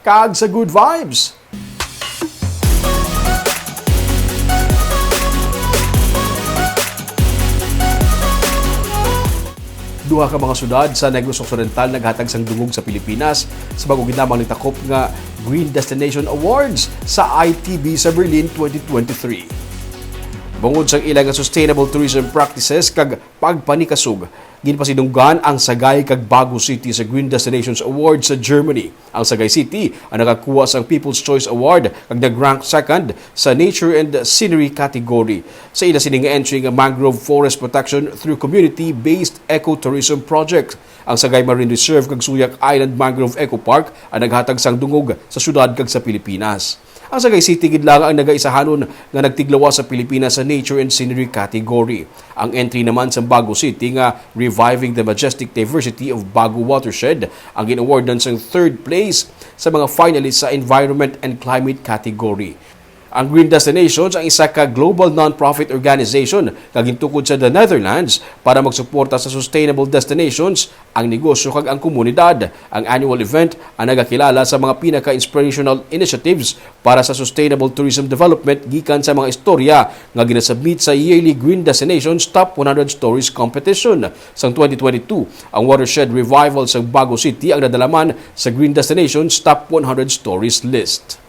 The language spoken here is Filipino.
kag sa good vibes. Duha ka mga syudad sa Negros Occidental naghatag sang dungog sa Pilipinas sa bagong ginamang nitakop nga Green Destination Awards sa ITB sa Berlin 2023. Bungod sa ilang sustainable tourism practices kag pagpanikasug, ginpasidunggan ang Sagay kag Bago City sa Green Destinations Awards sa Germany. Ang Sagay City ang nakakuha sa People's Choice Award kag nag-rank second sa Nature and Scenery category. Sa ila sining entry nga mangrove forest protection through community-based ecotourism project. Ang Sagay Marine Reserve kag Suyak Island Mangrove Eco Park ang naghatag sang dungog sa syudad kag sa Pilipinas. Ang Sagay City gid lang ang nagaisahanon nga nagtiglawa sa Pilipinas sa Nature and Scenery category. Ang entry naman sa Bago City nga Reviving the Majestic Diversity of Bago Watershed ang gin-awardan sang third place sa mga finalists sa Environment and Climate category. Ang Green Destinations ang isa ka global non-profit organization kagintukod sa the Netherlands para magsuporta sa sustainable destinations, ang negosyo kag ang komunidad. Ang annual event ang nagakilala sa mga pinaka-inspirational initiatives para sa sustainable tourism development gikan sa mga istorya nga ginasubmit sa yearly Green Destinations Top 100 Stories Competition. Sang 2022, ang Watershed Revival sa Bago City ang nadalaman sa Green Destinations Top 100 Stories list.